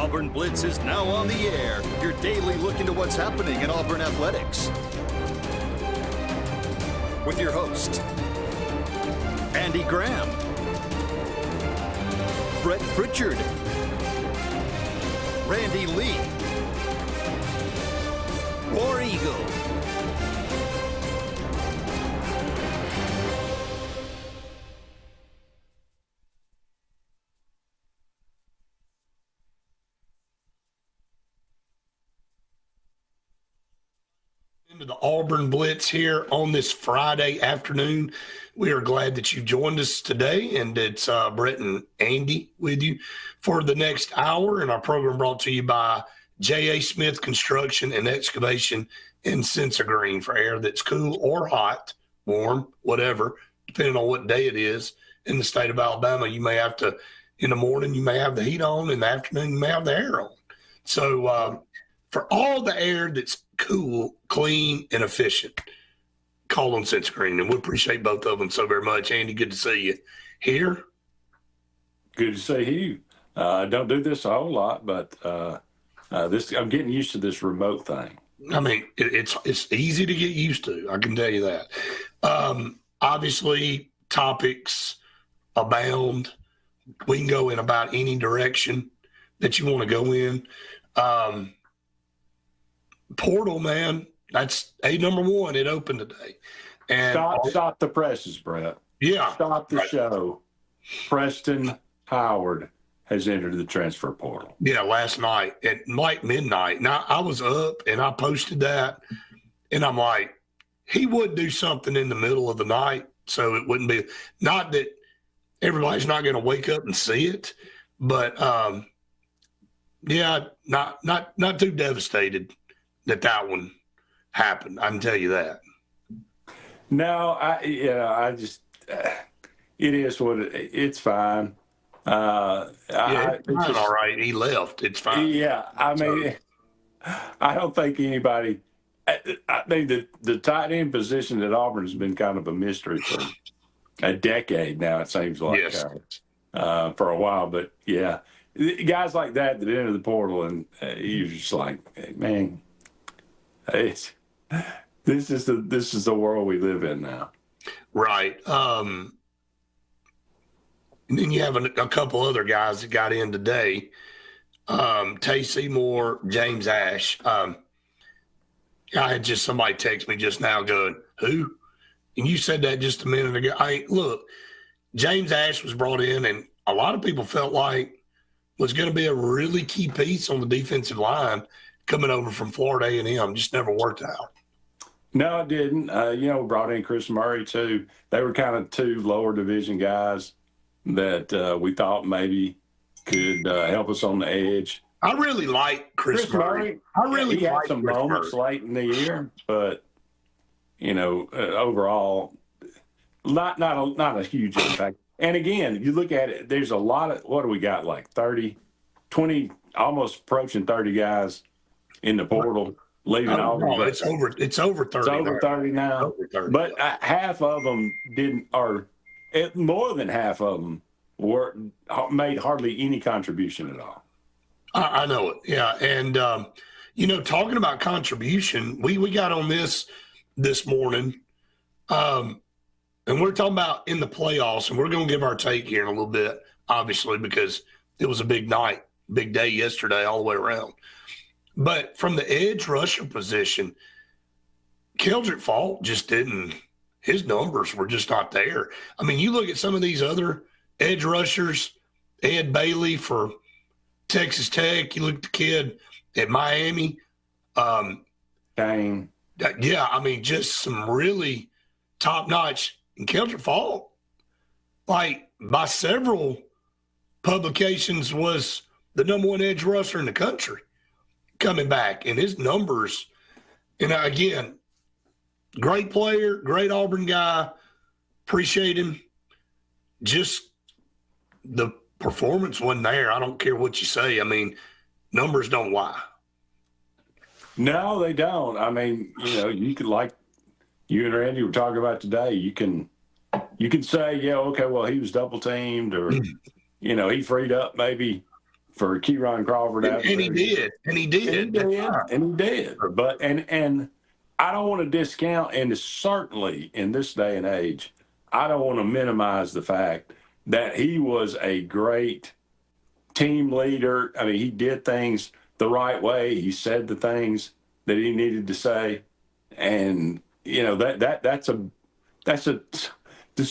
Auburn Blitz is now on the air, your daily look into what's happening in Auburn athletics. With your host, Andy Graham, Brett Pritchard, Randy Lee, War Eagle. Into the Auburn Blitz here on this Friday afternoon. We are glad that you've joined us today, and it's Brett and Andy with you for the next hour. And our program brought to you by J.A. Smith Construction and Excavation in Sensor Green for air that's cool or hot, warm, whatever, depending on what day it is. In the state of Alabama, you may have to, in the morning, you may have the heat on. In the afternoon, you may have the air on. So for all the air that's cool, clean, and efficient, call on Sensor Green, and we appreciate both of them so very much. Andy, good to see you here. Good to see you. Don't do this a whole lot, but I'm getting used to this remote thing. I mean, it's easy to get used to. I can tell you that. Obviously, topics abound. We can go in about any direction that you want to go in. Portal, man, that's number one. It opened today. And Stop the presses, Brett. Yeah. Stop the show. Preston Howard has entered the transfer portal. Yeah, last night at like midnight. Now, I was up and I posted that, and I'm like, he would do something in the middle of the night, so it wouldn't be – not that everybody's not going to wake up and see it, but, yeah, not too devastated that one happened. I can tell you that. No, it is what it's fine. It's all right. He left. It's fine. Yeah, I mean, I don't think anybody. I think the tight end position at Auburn has been kind of a mystery for a decade now. It seems like for a while, but yeah, guys like that enter the portal, and you're just like, hey, man, this is the world we live in now. Right. And then you have a couple other guys that got in today. Tay Seymour, James Ash. I had just somebody text me just now going, who? And you said that just a minute ago. Look, James Ash was brought in, and a lot of people felt like was going to be a really key piece on the defensive line coming over from Florida A&M. Just never worked out. No, it didn't. We brought in Chris Murray, too. They were kind of two lower division guys that we thought maybe could help us on the edge. I really like Chris Murray. He had some moments late in the year, but overall, not a huge impact. And again, you look at it, there's a lot of, what do we got, like 30, 20, almost approaching 30 guys in the portal leaving Auburn. It's over 30. It's over 30 now. Over 30. But half of them didn't, or more than half of them made hardly any contribution at all. I know it. Yeah. And, talking about contribution, we got on this morning, and we're talking about in the playoffs, and we're going to give our take here in a little bit, obviously, because it was a big night, big day yesterday all the way around. But from the edge rusher position, Keldrick Fault just didn't – his numbers were just not there. I mean, you look at some of these other edge rushers, Ed Bailey for Texas Tech, you look at the kid at Miami. Dang. Yeah, I mean, just some really top-notch. And Keldrick Fault, like, by several publications, was the number one edge rusher in the country coming back. And his numbers, and again, great player, great Auburn guy, appreciate him. Just the performance wasn't there. I don't care what you say. I mean, numbers don't lie. No, they don't. I mean, you could, like you and Randy were talking about today, you can say, yeah, okay, well, he was double teamed, or, he freed up maybe for Keyron Crawford out And he there. did. And he did. And he did. But and I don't want to discount, and certainly in this day and age, I don't want to minimize the fact that he was a great team leader. I mean, he did things the right way. He said the things that he needed to say, and you know that's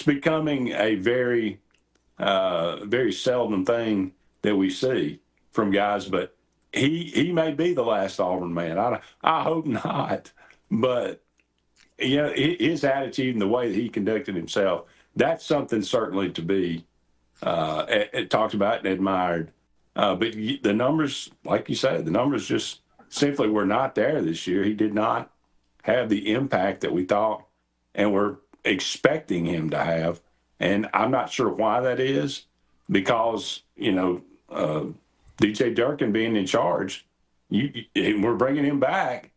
becoming a very very seldom thing that we see from guys. But he may be the last Auburn man. I hope not. But you know, his attitude and the way that he conducted himself, that's something certainly to be talked about and admired. But the numbers, like you said, the numbers just simply were not there this year. He did not have the impact that we thought and were expecting him to have. And I'm not sure why that is, because, you know, DJ Durkin being in charge, we're bringing him back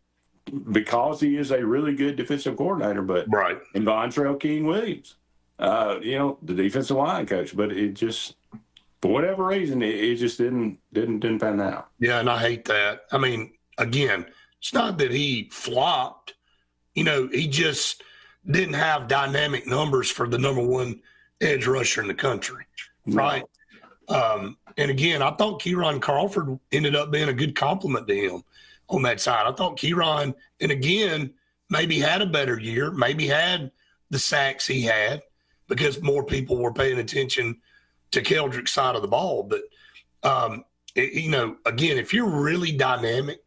because he is a really good defensive coordinator. But right. And Vontrell King-Williams, you know, the defensive line coach, but it just, for whatever reason, it just didn't pan out. Yeah, and I hate that. I mean, again, it's not that he flopped. You know, he just didn't have dynamic numbers for the number one edge rusher in the country, right? No. And again, I thought Keyron Crawford ended up being a good compliment to him on that side. I thought Keyron, and again, maybe had a better year, maybe had the sacks he had because more people were paying attention to Keldrick's side of the ball. But, you know, again, if you're really dynamic,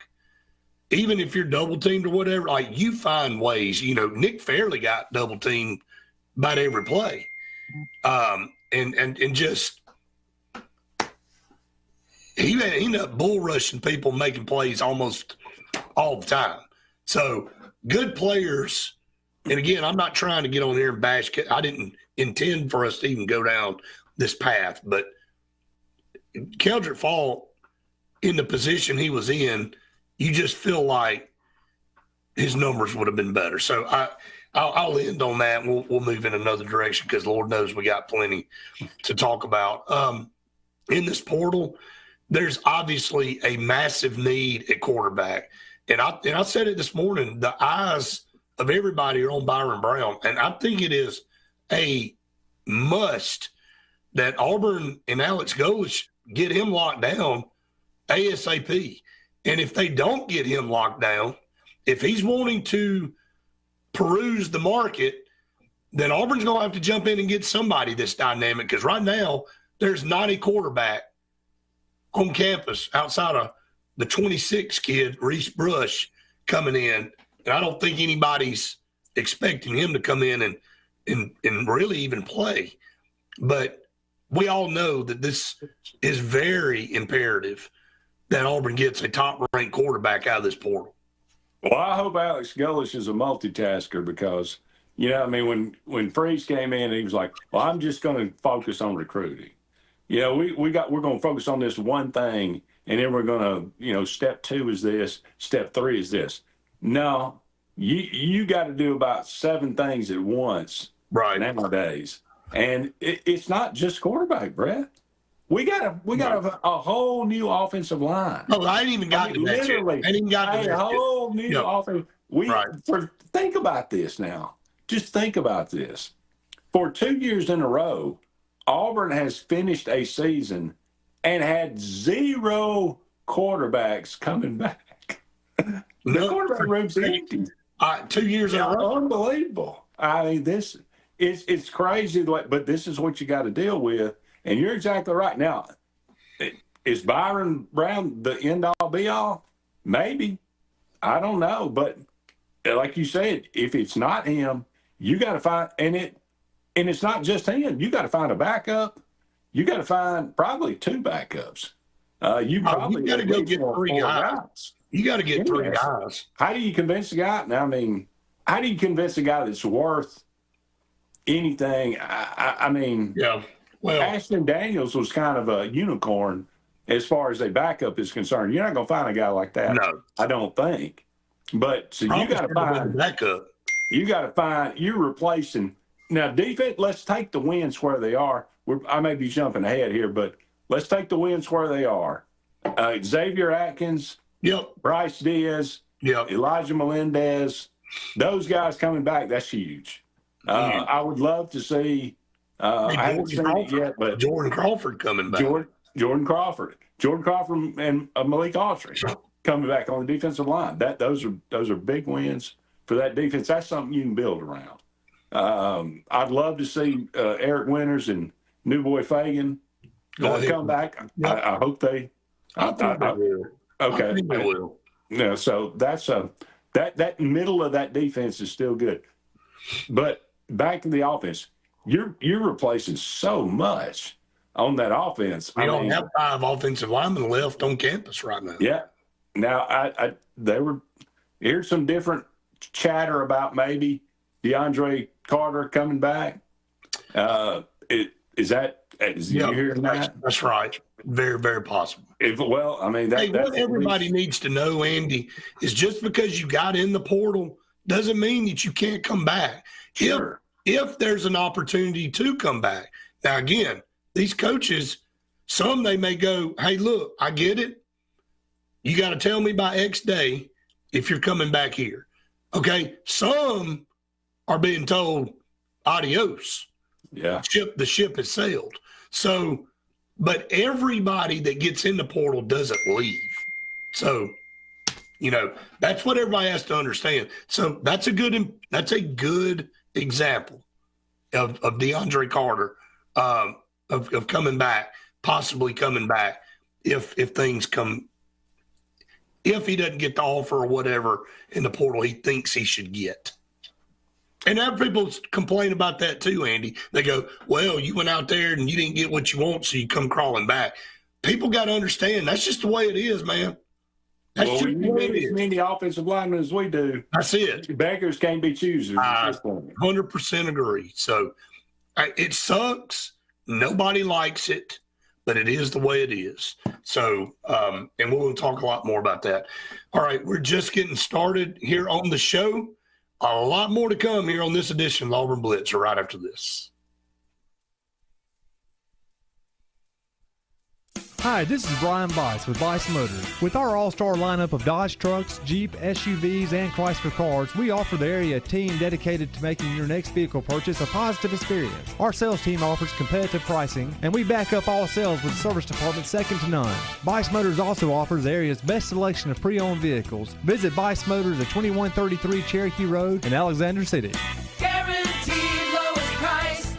even if you're double teamed or whatever, like you find ways. You know, Nick Fairley got double teamed about every play. And just he ended up bull rushing people, making plays almost all the time. So good players. And again, I'm not trying to get on here and bash. I didn't intend for us to even go down this path, but Keldrick Fall in the position he was in, you just feel like his numbers would have been better. So I'll end on that. And we'll move in another direction because Lord knows we got plenty to talk about. In this portal, there's obviously a massive need at quarterback. And I said it this morning, the eyes of everybody are on Byron Brown. And I think it is a must that Auburn and Alex Golesh get him locked down ASAP. And if they don't get him locked down, if he's wanting to peruse the market, then Auburn's going to have to jump in and get somebody that's dynamic, because right now there's not a quarterback on campus outside of the 26 kid, Reese Brush, coming in. And I don't think anybody's expecting him to come in and really even play. But we all know that this is very imperative that Auburn gets a top-ranked quarterback out of this portal. Well, I hope Alex Golesh is a multitasker because, you know, I mean, when Freeze came in, he was like, well, I'm just going to focus on recruiting. You know, we're going to focus on this one thing, and then we're going to, you know, step 2 is this, step 3 is this. No, you got to do about 7 things at once nowadays. And it's not just quarterback, Brett. We got a whole new offensive line. No, I ain't even got to that yet. I ain't even got to that yet. A whole new offense. Think about this now. Just think about this. For 2 years in a row, Auburn has finished a season and had 0 quarterbacks coming back. The quarterback room's empty. 2 years in a row. Unbelievable. I mean, this it's crazy, but this is what you got to deal with. And you're exactly right. Now, is Byron Brown the end-all, be-all? Maybe. I don't know. But like you said, if it's not him, you got to find – and it's not just him. You got to find a backup. You got to find probably 2 backups. You got to go get 3 guys. You got to get 3 guys. How do you convince a guy? Now, I mean, how do you convince a guy that's worth anything? I mean – yeah. Well, Ashton Daniels was kind of a unicorn as far as a backup is concerned. You're not going to find a guy like that. No, I don't think. But so you got to find backup. You got to find. You're replacing now. Defense. Let's take the wins where they are. I may be jumping ahead here, but let's take the wins where they are. Xavier Atkins, Yep. Bryce Diaz, Yep. Elijah Melendez, those guys coming back, that's huge. I would love to see, I haven't seen it yet, but Jordan Crawford coming back. Jordan Crawford and Malik Autry coming back on the defensive line. Those are big wins for that defense. That's something you can build around. I'd love to see Eric Winters and New Boy Fagan come back. Yep. I hope they. I think they will. Okay. I think they will. Yeah. So that's that middle of that defense is still good, but back to the offense, you're replacing so much on that offense. We don't have 5 offensive linemen left on campus right now. Yeah. Now here's some different chatter about maybe DeAndre Carter coming back. You hearing that? That's right. Very, very possible. What everybody needs to know, Andy, is just because you got in the portal doesn't mean that you can't come back. Sure. If there's an opportunity to come back. Now, again, these coaches, some they may go, hey, look, I get it. You got to tell me by X day if you're coming back here. Okay. Some are being told adios. Yeah. The ship has sailed. So, but everybody that gets in the portal doesn't leave. So, that's what everybody has to understand. So that's a good example of DeAndre Carter of coming back, possibly coming back if things come. If he doesn't get the offer or whatever in the portal he thinks he should get. And other people complain about that too, Andy. They go, well, you went out there and you didn't get what you want, so you come crawling back. People got to understand that's just the way it is, man. We need as many offensive linemen as we do. That's it. Beggars can't be choosers. I 100% agree. So it sucks. Nobody likes it, but it is the way it is. So, and we'll talk a lot more about that. All right, we're just getting started here on the show. A lot more to come here on this edition of Auburn Blitz right after this. Hi, this is Brian Bice with Bice Motors. With our all-star lineup of Dodge trucks, Jeep, SUVs, and Chrysler cars, we offer the area a team dedicated to making your next vehicle purchase a positive experience. Our sales team offers competitive pricing, and we back up all sales with a service department second to none. Bice Motors also offers the area's best selection of pre-owned vehicles. Visit Bice Motors at 2133 Cherokee Road in Alexander City. Guaranteed lowest price.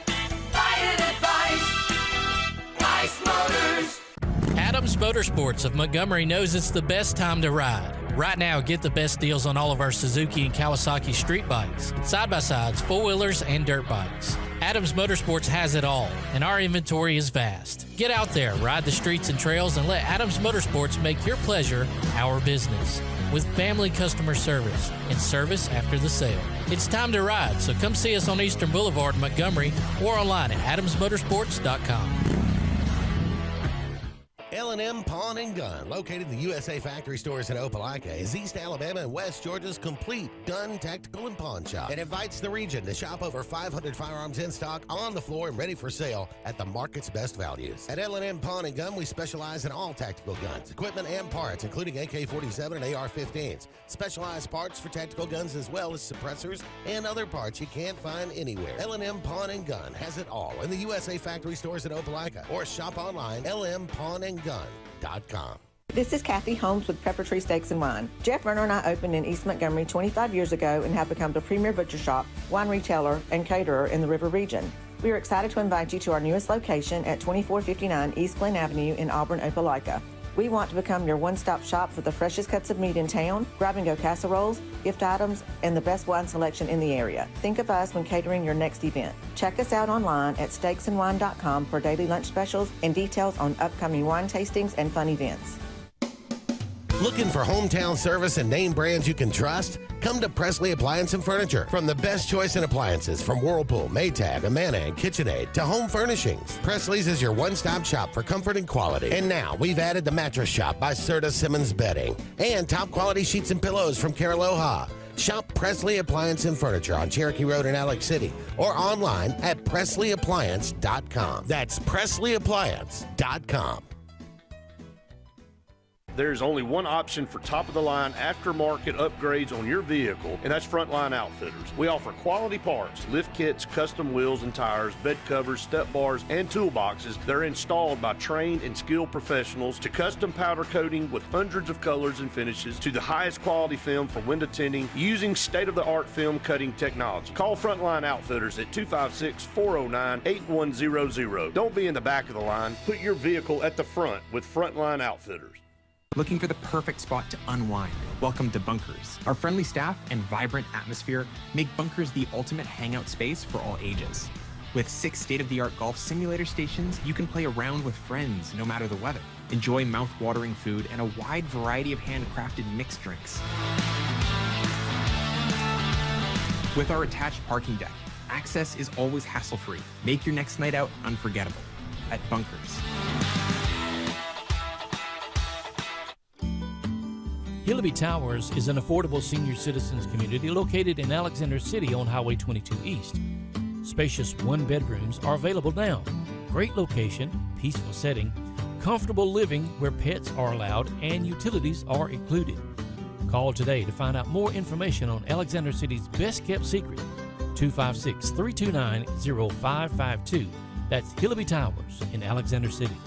Buy it at Bice Motors. Adams Motorsports of Montgomery knows it's the best time to ride. Right now, get the best deals on all of our Suzuki and Kawasaki street bikes, side-by-sides, four-wheelers, and dirt bikes. Adams Motorsports has it all, and our inventory is vast. Get out there, ride the streets and trails, and let Adams Motorsports make your pleasure our business. With family customer service and service after the sale. It's time to ride, so come see us on Eastern Boulevard in Montgomery or online at adamsmotorsports.com. L&M Pawn and Gun, located in the USA Factory Stores in Opelika, is East Alabama and West Georgia's complete gun, tactical, and pawn shop. It invites the region to shop over 500 firearms in stock, on the floor, and ready for sale at the market's best values. At L&M Pawn and Gun, we specialize in all tactical guns, equipment, and parts, including AK-47 and AR-15s. Specialized parts for tactical guns as well as suppressors and other parts you can't find anywhere. L&M Pawn and Gun has it all in the USA Factory Stores in Opelika, or shop online, lmpawnandgun.com. This is Kathy Holmes with Pepper Tree Steaks and Wine. Jeff Verner and I opened in East Montgomery 25 years ago and have become the premier butcher shop, wine retailer, and caterer in the River region. We are excited to invite you to our newest location at 2459 East Glen Avenue in Auburn, Opelika. We want to become your one-stop shop for the freshest cuts of meat in town, grab-and-go casseroles, gift items, and the best wine selection in the area. Think of us when catering your next event. Check us out online at steaksandwine.com for daily lunch specials and details on upcoming wine tastings and fun events. Looking for hometown service and name brands you can trust? Come to Presley Appliance and Furniture. From the best choice in appliances from Whirlpool, Maytag, Amana, and KitchenAid to home furnishings, Presley's is your one-stop shop for comfort and quality. And now we've added the Mattress Shop by Serta Simmons Bedding and top quality sheets and pillows from Caraloha. Shop Presley Appliance and Furniture on Cherokee Road in Alex City or online at PresleyAppliance.com. That's PresleyAppliance.com. There's only one option for top-of-the-line aftermarket upgrades on your vehicle, and that's Frontline Outfitters. We offer quality parts, lift kits, custom wheels and tires, bed covers, step bars, and toolboxes that are installed by trained and skilled professionals, to custom powder coating with hundreds of colors and finishes, to the highest quality film for window tinting using state-of-the-art film cutting technology. Call Frontline Outfitters at 256-409-8100. Don't be in the back of the line. Put your vehicle at the front with Frontline Outfitters. Looking for the perfect spot to unwind? Welcome to Bunkers. Our friendly staff and vibrant atmosphere make Bunkers the ultimate hangout space for all ages. With 6 state-of-the-art golf simulator stations, you can play around with friends no matter the weather. Enjoy mouth-watering food and a wide variety of handcrafted mixed drinks. With our attached parking deck, access is always hassle-free. Make your next night out unforgettable at Bunkers. Hillaby Towers is an affordable senior citizens community located in Alexander City on Highway 22 East. Spacious one-bedrooms are available now. Great location, peaceful setting, comfortable living where pets are allowed and utilities are included. Call today to find out more information on Alexander City's best-kept secret, 256-329-0552. That's Hillaby Towers in Alexander City.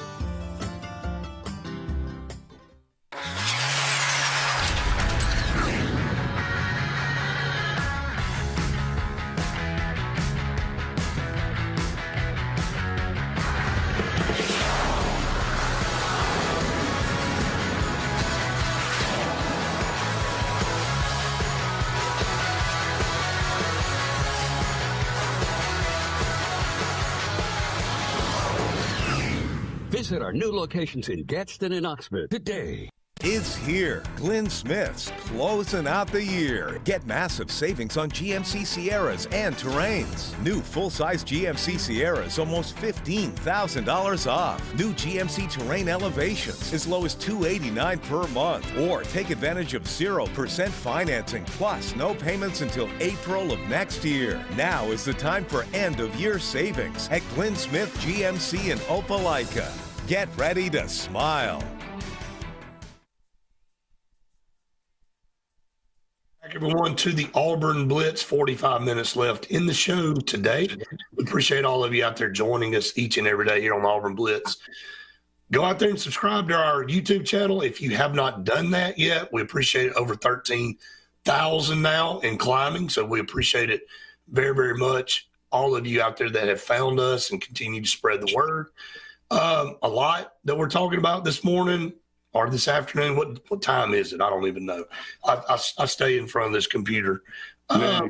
Visit our new locations in Gadsden and Oxford today. Is here. Glenn Smith's closing out the year. Get massive savings on GMC Sierras and Terrains. New full-size GMC Sierras almost $15,000 off. New GMC Terrain Elevations as low as $289 per month. Or take advantage of 0% financing plus no payments until April of next year. Now is the time for end-of-year savings at Glenn Smith GMC in Opelika. Get ready to smile. Back everyone to the Auburn Blitz. 45 minutes left in the show today. We appreciate all of you out there joining us each and every day here on the Auburn Blitz. Go out there and subscribe to our YouTube channel if you have not done that yet. We appreciate it. Over 13,000 now and climbing, so we appreciate it very, very much. All of you out there that have found us and continue to spread the word. A lot that we're talking about this morning or this afternoon. What time is it? I don't even know. I stay in front of this computer. Yeah,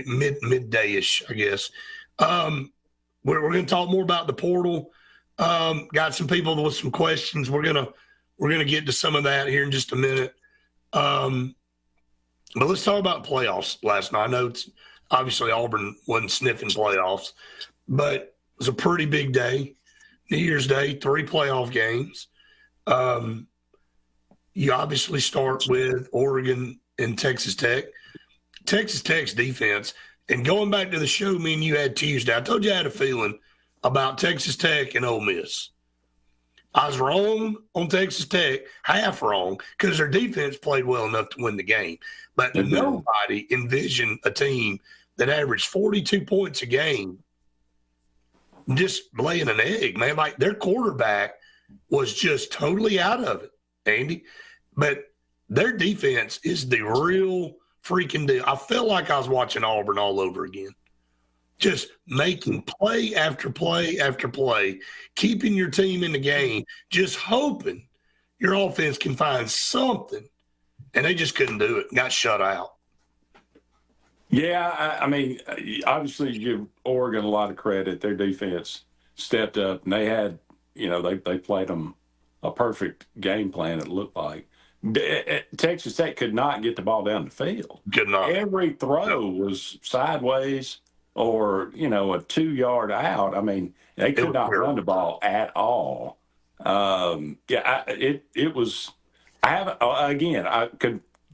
midday-ish, I guess. We're going to talk more about the portal. Got some people with some questions. We're gonna get to some of that here in just a minute. But let's talk about playoffs last night. I know it's obviously Auburn wasn't sniffing playoffs, but it was a pretty big day. New Year's Day, 3 playoff games. You obviously start with Oregon and Texas Tech. Texas Tech's defense, and going back to the show me and you had Tuesday, I told you I had a feeling about Texas Tech and Ole Miss. I was wrong on Texas Tech, half wrong, because their defense played well enough to win the game. But nobody envisioned a team that averaged 42 points a game just laying an egg, man. Like, their quarterback was just totally out of it, Andy. But their defense is the real freaking deal. I felt like I was watching Auburn all over again. Just making play after play after play, keeping your team in the game, just hoping your offense can find something. And they just couldn't do it. Got shut out. Yeah, I mean, obviously you give Oregon a lot of credit. Their defense stepped up, and they had, they played them a perfect game plan, it looked like. Texas Tech could not get the ball down the field. Could not. Every throw was sideways or, a 2-yard out. I mean, they could not run the ball at all. It was – I haven't – again,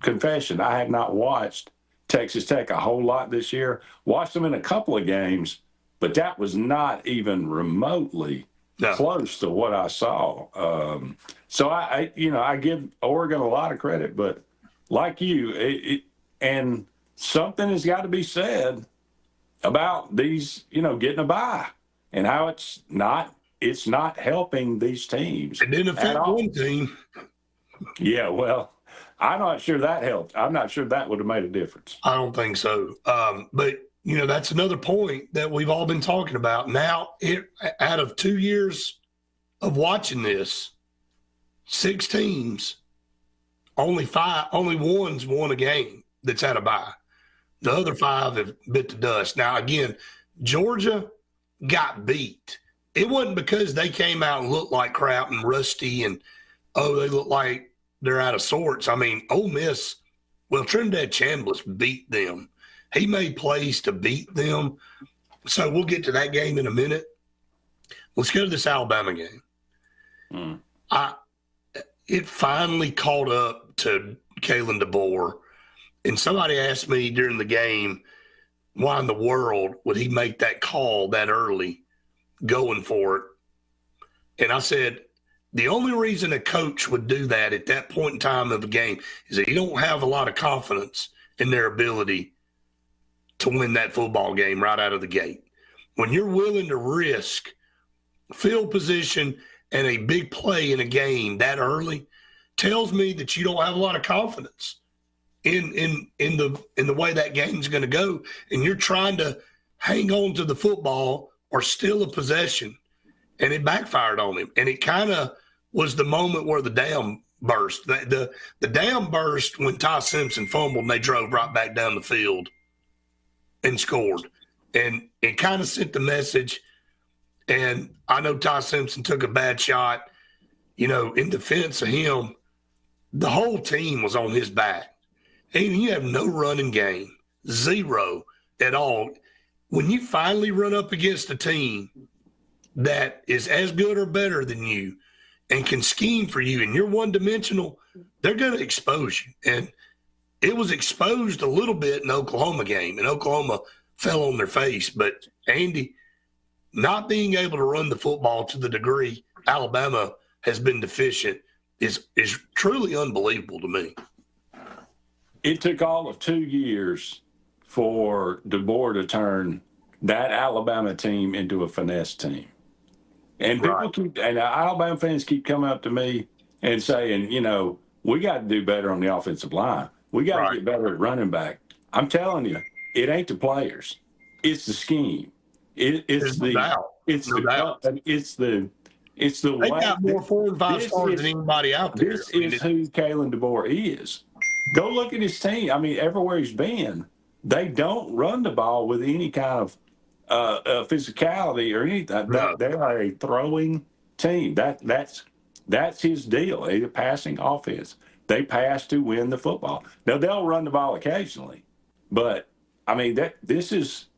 confession, I have not watched Texas Tech a whole lot this year. Watched them in a couple of games, but that was not even remotely close to what I saw. So I give Oregon a lot of credit, but like you, and something has got to be said about these, getting a bye and how it's not helping these teams. It didn't affect one team. Yeah, well, I'm not sure that helped. I'm not sure that would have made a difference. I don't think so. But that's another point that we've all been talking about. Now, out of 2 years of watching this, 6 teams, only one's won a game that's had a bye. The other 5 have bit the dust. Now, again, Georgia got beat. It wasn't because they came out and looked like crap and rusty and, they look like they're out of sorts. I mean, Ole Miss, Trinidad Chambliss beat them. He made plays to beat them. So we'll get to that game in a minute. Let's go to this Alabama game. It finally caught up to Kalen DeBoer. And somebody asked me during the game, why in the world would he make that call that early going for it? And I said, the only reason a coach would do that at that point in time of the game is that you don't have a lot of confidence in their ability to win that football game right out of the gate. When you're willing to risk field position and a big play in a game that early, tells me that you don't have a lot of confidence in the way that game's going to go, and you're trying to hang on to the football or steal a possession, and it backfired on him. And it kind of was the moment where the dam burst. The dam burst when Ty Simpson fumbled and they drove right back down the field and scored. And it kind of sent the message. And I know Ty Simpson took a bad shot. In defense of him, the whole team was on his back. And you have no running game, 0 at all. When you finally run up against a team that is as good or better than you and can scheme for you and you're one-dimensional, they're going to expose you. And it was exposed a little bit in the Oklahoma game, and Oklahoma fell on their face. But, Andy, not being able to run the football to the degree Alabama has been deficient is truly unbelievable to me. It took all of 2 years for DeBoer to turn that Alabama team into a finesse team. And Alabama fans keep coming up to me and saying, we got to do better on the offensive line. We got to get better at running back. I'm telling you, it ain't the players. It's the scheme. It's the They got more 4 and 5 stars than anybody out there. This is who Kalen DeBoer is. Go look at his team. I mean, everywhere he's been, they don't run the ball with any kind of physicality or anything. No. They are a throwing team. That's his deal. A passing offense. They pass to win the football. Now they'll run the ball occasionally, but I mean this is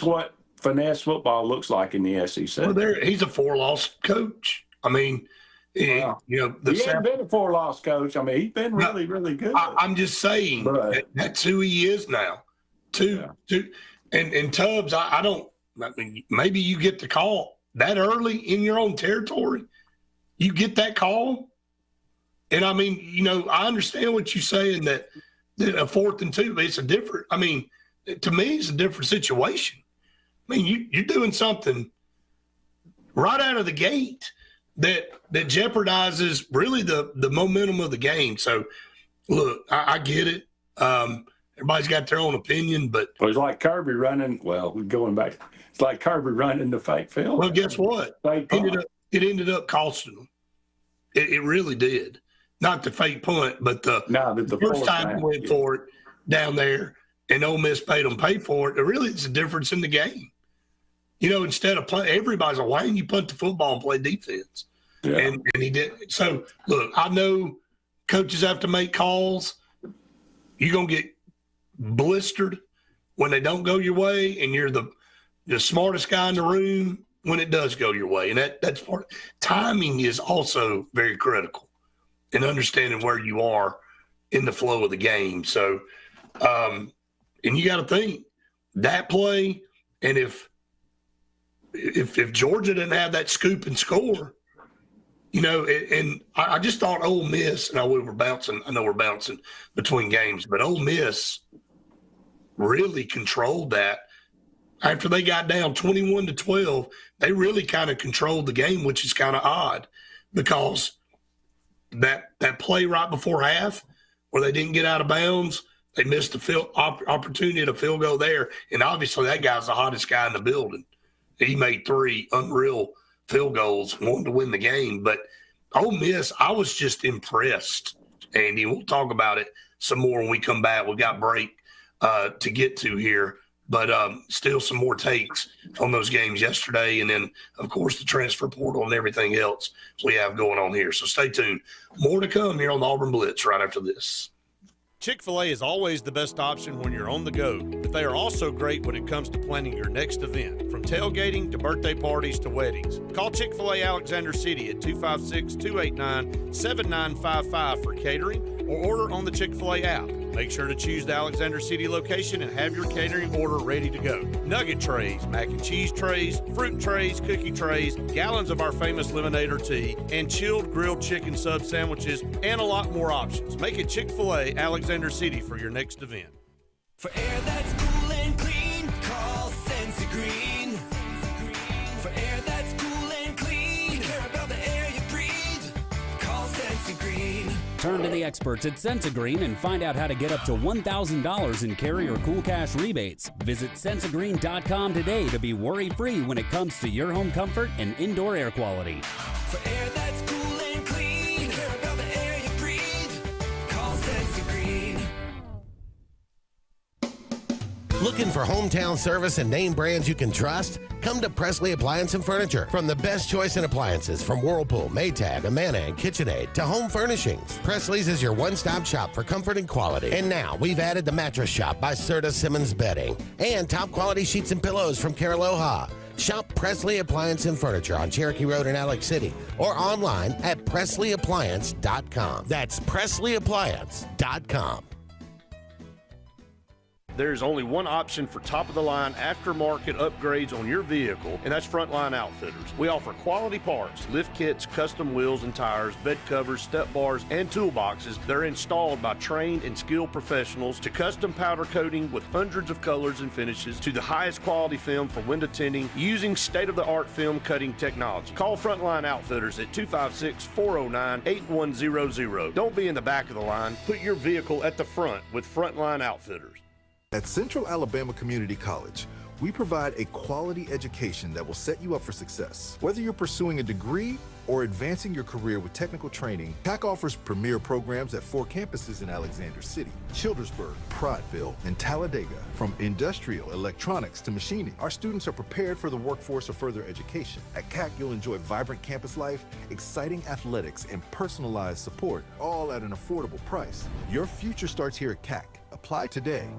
what finesse football looks like in the SEC. Well, he's a 4-loss coach. I mean, he hasn't been a 4-loss coach. I mean, he's been really, really good. I'm just saying that's who he is now. And Tubbs, I mean, maybe you get the call that early in your own territory. You get that call. And I mean, I understand what you're saying that a 4th and 2, but it's to me, it's a different situation. I mean, you're doing something right out of the gate that jeopardizes really the momentum of the game. So, look, I get it. Everybody's got their own opinion, but it's like Kirby running. Well, going back, it's like Kirby running the fake field. Well, guess what? It ended up costing them. It really did. Not the fake punt, but the first time they went for it down there, and Ole Miss made them pay for it. It really is a difference in the game. Instead of playing, everybody's like, why didn't you punt the football and play defense? Yeah. And he did. So, look, I know coaches have to make calls. You're going to get blistered when they don't go your way, and you're the smartest guy in the room when it does go your way. And that's part. Timing is also very critical in understanding where you are in the flow of the game. So, and you got to think that play, and if if Georgia didn't have that scoop and score, and I just thought Ole Miss, and I know we're bouncing between games, but Ole Miss really controlled that. After they got down 21-12, they really kind of controlled the game, which is kind of odd because that play right before half where they didn't get out of bounds, they missed the opportunity at a field goal there, and obviously that guy's the hottest guy in the building. He made 3 unreal field goals, wanted to win the game. But Ole Miss, I was just impressed, Andy. We'll talk about it some more when we come back. We've got break to get to here, but still some more takes on those games yesterday, and then, of course, the transfer portal and everything else we have going on here. So stay tuned. More to come here on the Auburn Blitz right after this. Chick-fil-A is always the best option when you're on the go, but they are also great when it comes to planning your next event, from tailgating to birthday parties to weddings. Call Chick-fil-A Alexander City at 256-289-7955 for catering or order on the Chick-fil-A app. Make sure to choose the Alexander City location and have your catering order ready to go. Nugget trays, mac and cheese trays, fruit trays, cookie trays, gallons of our famous lemonade or tea, and chilled grilled chicken sub sandwiches, and a lot more options. Make it Chick-fil-A Alexander City for your next event. For air that's cool and clean, call Sensi Green. For air that's cool and clean, care about the air you breathe, call Sensi Green. Turn to the experts at Sensigreen and find out how to get up to $1,000 in Carrier Cool Cash rebates. Visit Sensigreen.com today to be worry-free when it comes to your home comfort and indoor air quality. For air that's cool and clean, care about the air you breathe, call Sensi Green. Looking for hometown service and name brands you can trust? Come to Presley Appliance and Furniture. From the best choice in appliances from Whirlpool, Maytag, Amana, and KitchenAid to home furnishings, Presley's is your one-stop shop for comfort and quality. And now we've added the Mattress Shop by Serta Simmons Bedding and top quality sheets and pillows from Caraloha. Shop Presley Appliance and Furniture on Cherokee Road in Alex City or online at PresleyAppliance.com. That's PresleyAppliance.com. There's only one option for top-of-the-line aftermarket upgrades on your vehicle, and that's Frontline Outfitters. We offer quality parts, lift kits, custom wheels and tires, bed covers, step bars, and toolboxes that are installed by trained and skilled professionals, to custom powder coating with hundreds of colors and finishes, to the highest quality film for window tinting using state-of-the-art film cutting technology. Call Frontline Outfitters at 256-409-8100. Don't be in the back of the line. Put your vehicle at the front with Frontline Outfitters. At Central Alabama Community College, we provide a quality education that will set you up for success. Whether you're pursuing a degree or advancing your career with technical training, CAC offers premier programs at 4 campuses in Alexander City, Childersburg, Prattville, and Talladega. From industrial, electronics to machining, our students are prepared for the workforce or further education. At CAC, you'll enjoy vibrant campus life, exciting athletics, and personalized support, all at an affordable price. Your future starts here at CAC. Apply today.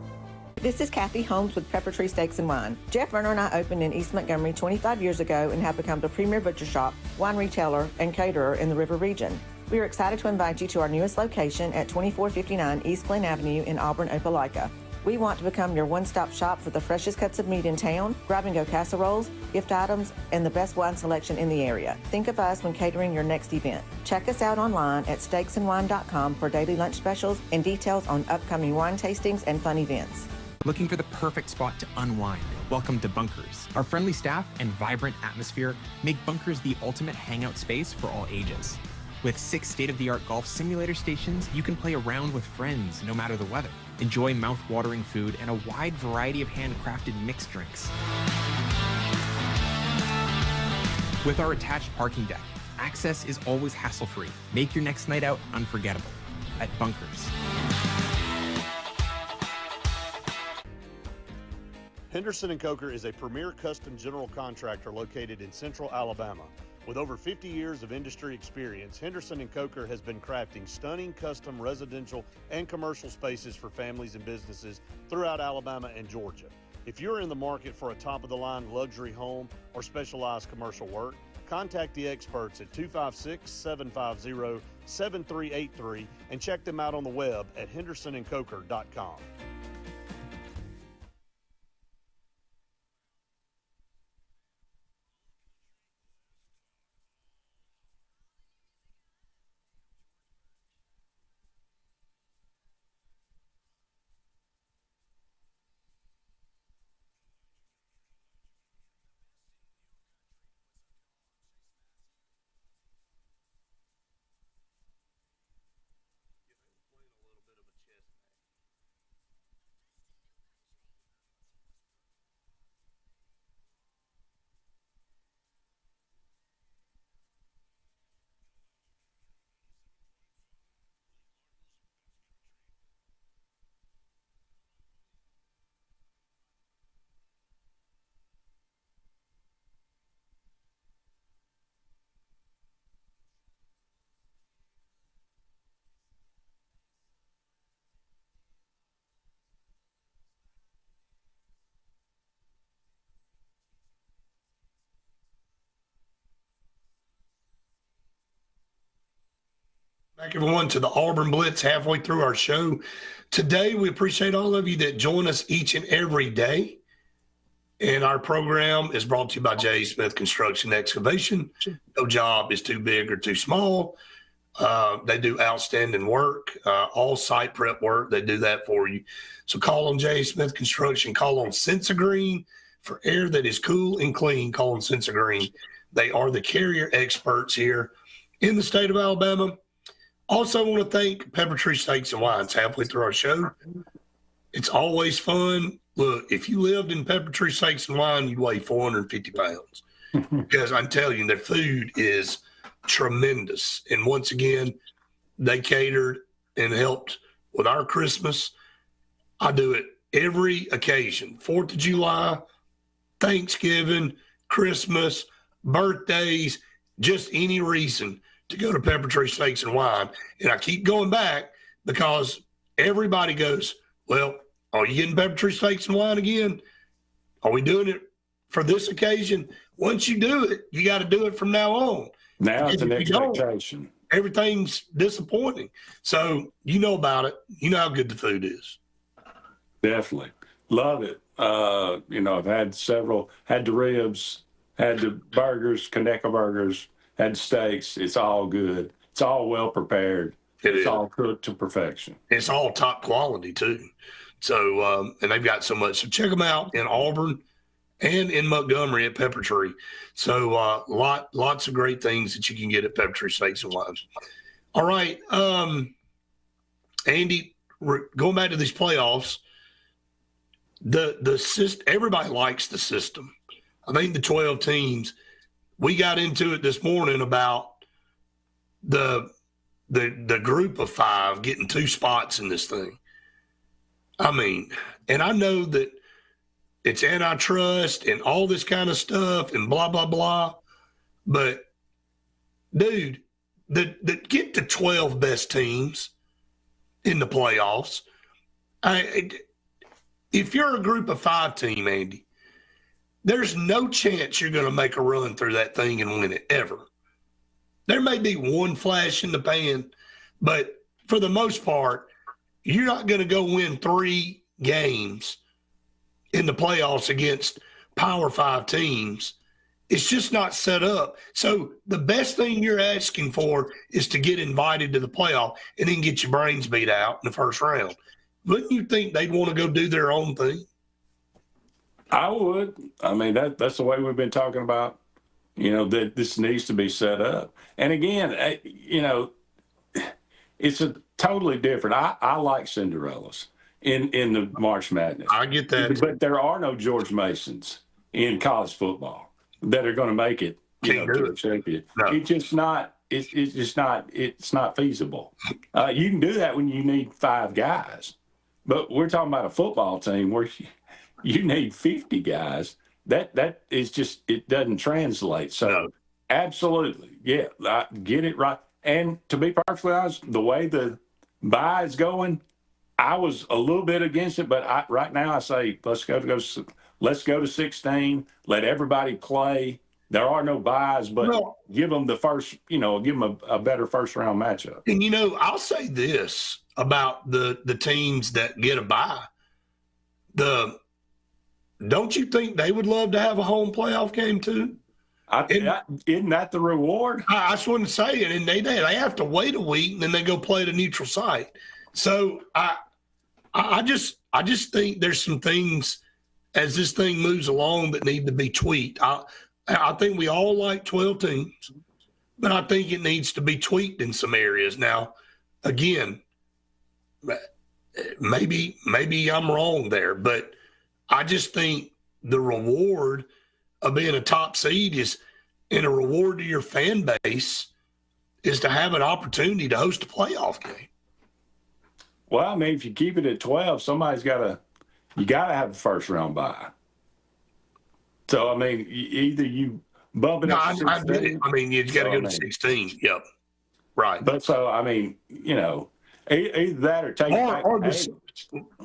This is Kathy Holmes with Preparatory Steaks and Wine. Jeff Verner and I opened in East Montgomery 25 years ago and have become the premier butcher shop, wine retailer, and caterer in the River region. We are excited to invite you to our newest location at 2459 East Glen Avenue in Auburn, Opelika. We want to become your one-stop shop for the freshest cuts of meat in town, grab-and-go casseroles, gift items, and the best wine selection in the area. Think of us when catering your next event. Check us out online at steaksandwine.com for daily lunch specials and details on upcoming wine tastings and fun events. Looking for the perfect spot to unwind? Welcome to Bunkers. Our friendly staff and vibrant atmosphere make Bunkers the ultimate hangout space for all ages. With 6 state-of-the-art golf simulator stations, you can play around with friends no matter the weather. Enjoy mouth-watering food and a wide variety of handcrafted mixed drinks. With our attached parking deck, access is always hassle-free. Make your next night out unforgettable at Bunkers. Henderson & Coker is a premier custom general contractor located in Central Alabama. With over 50 years of industry experience, Henderson & Coker has been crafting stunning custom residential and commercial spaces for families and businesses throughout Alabama and Georgia. If you're in the market for a top-of-the-line luxury home or specialized commercial work, contact the experts at 256-750-7383 and check them out on the web at hendersonandcoker.com. Back, everyone, to the Auburn Blitz halfway through our show. Today, we appreciate all of you that join us each and every day. And our program is brought to you by J. Smith Construction Excavation. No job is too big or too small. They do outstanding work, all site prep work. They do that for you. So call on J. Smith Construction. Call on Sensagreen for air that is cool and clean. Call on Sensagreen. They are the carrier experts here in the state of Alabama. Also want to thank Pepper Tree Steaks and Wines halfway through our show. It's always fun. Look, if you lived in Pepper Tree Steaks and Wine, you'd weigh 450 pounds. Because I'm telling you, their food is tremendous. And once again, they catered and helped with our Christmas. I do it every occasion. 4th of July, Thanksgiving, Christmas, birthdays, just any reason to go to Pepper Tree Steaks and Wine. And I keep going back because everybody goes, well, are you getting Pepper Tree Steaks and Wine again? Are we doing it for this occasion? Once you do it, you got to do it from now on. Now it's an expectation. Everything's disappointing. So you know about it. You know how good the food is. Definitely. Love it. I've had several, had the ribs, had the burgers, Conecuh burgers, had steaks. It's all good. It's all well prepared. It's all cooked to perfection. It's all top quality too. So, and they've got so much. So check them out in Auburn and in Montgomery at Pepper Tree. So lots of great things that you can get at Pepper Tree Steaks and Wines. All right. Andy, going back to these playoffs, the system, everybody likes the system. I think the 12 teams, we got into it this morning about the group of 5 getting 2 spots in this thing. I mean, and I know that it's antitrust and all this kind of stuff and blah, blah, blah. But, dude, get the 12 best teams in the playoffs. If you're a group of 5 team, Andy, there's no chance you're going to make a run through that thing and win it ever. There may be one flash in the pan, but for the most part, you're not going to go win 3 games in the playoffs against Power 5 teams. It's just not set up. So the best thing you're asking for is to get invited to the playoff and then get your brains beat out in the first round. Wouldn't you think they'd want to go do their own thing? I would. I mean, that's the way we've been talking about, that this needs to be set up. And again, it's a totally different. I like Cinderellas in the March Madness. I get that. But there are no George Masons in college football that are going to make it, to the championship. No. It's just not. It's not feasible. You can do that when you need 5 guys, but we're talking about a football team where you need 50 guys. That is just, it doesn't translate. So absolutely, yeah, get it right. And to be perfectly honest, the way the bye is going, I was a little bit against it, but right now I say let's go to 16. Let everybody play. There are no buys, but give them the first, give them a better first round matchup. And I'll say this about the teams that get a bye. Don't you think they would love to have a home playoff game too? Isn't that the reward? I just want to say it, and they have to wait a week and then they go play at a neutral site. So I just think there's some things as this thing moves along that need to be tweaked. I think we all like 12 teams, but I think it needs to be tweaked in some areas. Now, again, maybe I'm wrong there, but I just think the reward of being a top seed and a reward to your fan base is to have an opportunity to host a playoff game. Well, I mean, if you keep it at 12, you got to have a first round bye. So, I mean, either you bump it up to 16. I get it. I mean, you got to go to 16. Yep. Right. But so, I mean, either that or take it back to 8.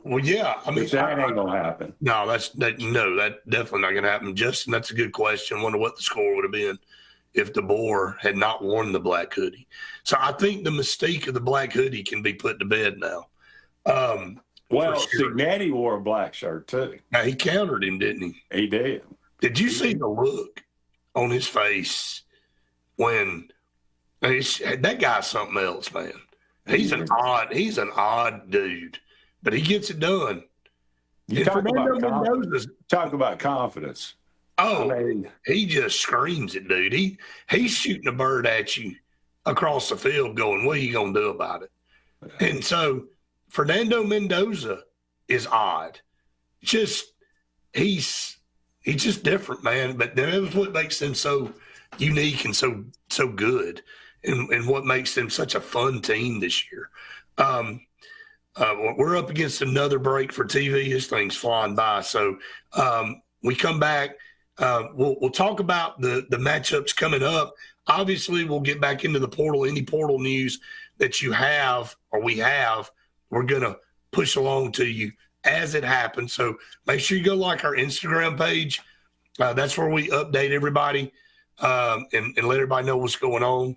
Well, yeah. I mean, that ain't going to happen. No, that's definitely not going to happen. Justin, that's a good question. I wonder what the score would have been if DeBoer had not worn the black hoodie. So I think the mystique of the black hoodie can be put to bed now. Well, sure. Cincinnati wore a black shirt too. Now, he countered him, didn't he? He did. Did you see the look on his face when that guy's something else, man? He's an odd dude, but he gets it done. You talk about confidence. Oh, I mean, he just screams it, dude. He's shooting a bird at you across the field going, what are you going to do about it? And so Fernando Mendoza is odd. He's just different, man. But that's what makes them so unique and so good, and what makes them such a fun team this year. We're up against another break for TV. This thing's flying by. So we come back. We'll talk about the matchups coming up. Obviously, we'll get back into the portal. Any portal news that you have or we have, we're going to push along to you as it happens. So make sure you go like our Instagram page. That's where we update everybody and let everybody know what's going on.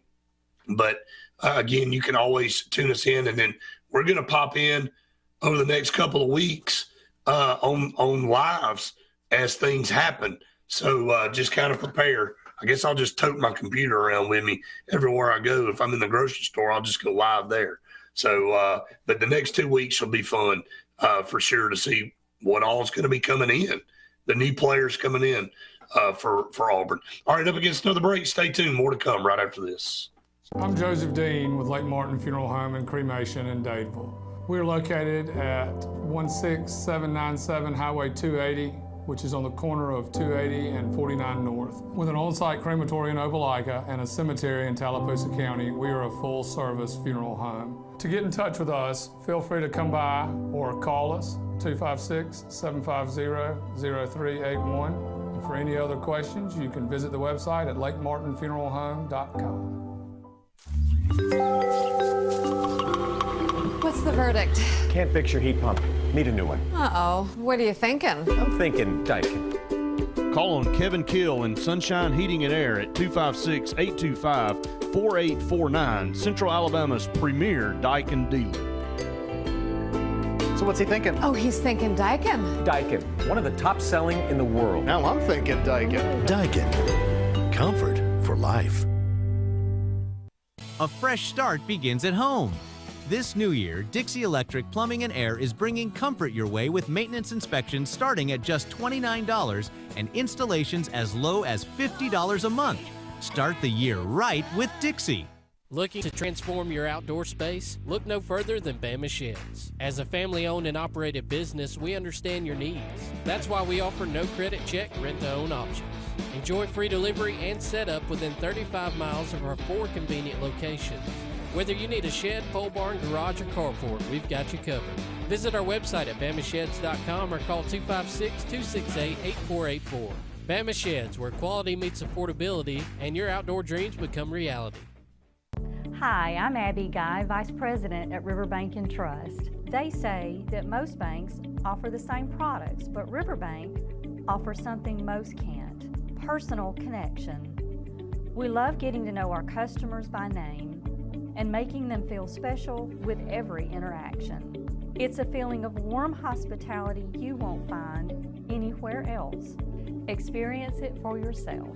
But, again, you can always tune us in. And then we're going to pop in over the next couple of weeks on lives as things happen. So just kind of prepare. I guess I'll just tote my computer around with me everywhere I go. If I'm in the grocery store, I'll just go live there. So, but the next 2 weeks will be fun for sure to see what all is going to be coming in, the new players coming in for Auburn. All right, up against another break. Stay tuned. More to come right after this. I'm Joseph Dean with Lake Martin Funeral Home and Cremation in Dadeville. We're located at 16797 Highway 280, which is on the corner of 280 and 49 North. With an on-site crematory in Opelika and a cemetery in Tallapoosa County, we are a full-service funeral home. To get in touch with us, feel free to come by or call us, 256-750-0381. And for any other questions, you can visit the website at lakemartinfuneralhome.com. What's the verdict? Can't fix your heat pump. Need a new one. Uh-oh. What are you thinking? I'm thinking Daikin. Call on Kevin Kill in Sunshine Heating and Air at 256-825-4849, Central Alabama's premier Daikin dealer. So what's he thinking? Oh, he's thinking Daikin. Daikin, one of the top selling in the world. Now I'm thinking Daikin. Daikin. Comfort for life. A fresh start begins at home. This new year, Dixie Electric Plumbing and Air is bringing comfort your way with maintenance inspections starting at just $29 and installations as low as $50 a month. Start the year right with Dixie. Looking to transform your outdoor space? Look no further than Bama Sheds. As a family-owned and operated business, we understand your needs. That's why we offer no credit check, rent-to-own options. Enjoy free delivery and setup within 35 miles of our 4 convenient locations. Whether you need a shed, pole barn, garage, or carport, we've got you covered. Visit our website at BamaSheds.com or call 256-268-8484. Bama Sheds, where quality meets affordability and your outdoor dreams become reality. Hi, I'm Abby Guy, Vice President at Riverbank and Trust. They say that most banks offer the same products, but Riverbank offers something most can't: personal connection. We love getting to know our customers by name and making them feel special with every interaction. It's a feeling of warm hospitality you won't find anywhere else. Experience it for yourself.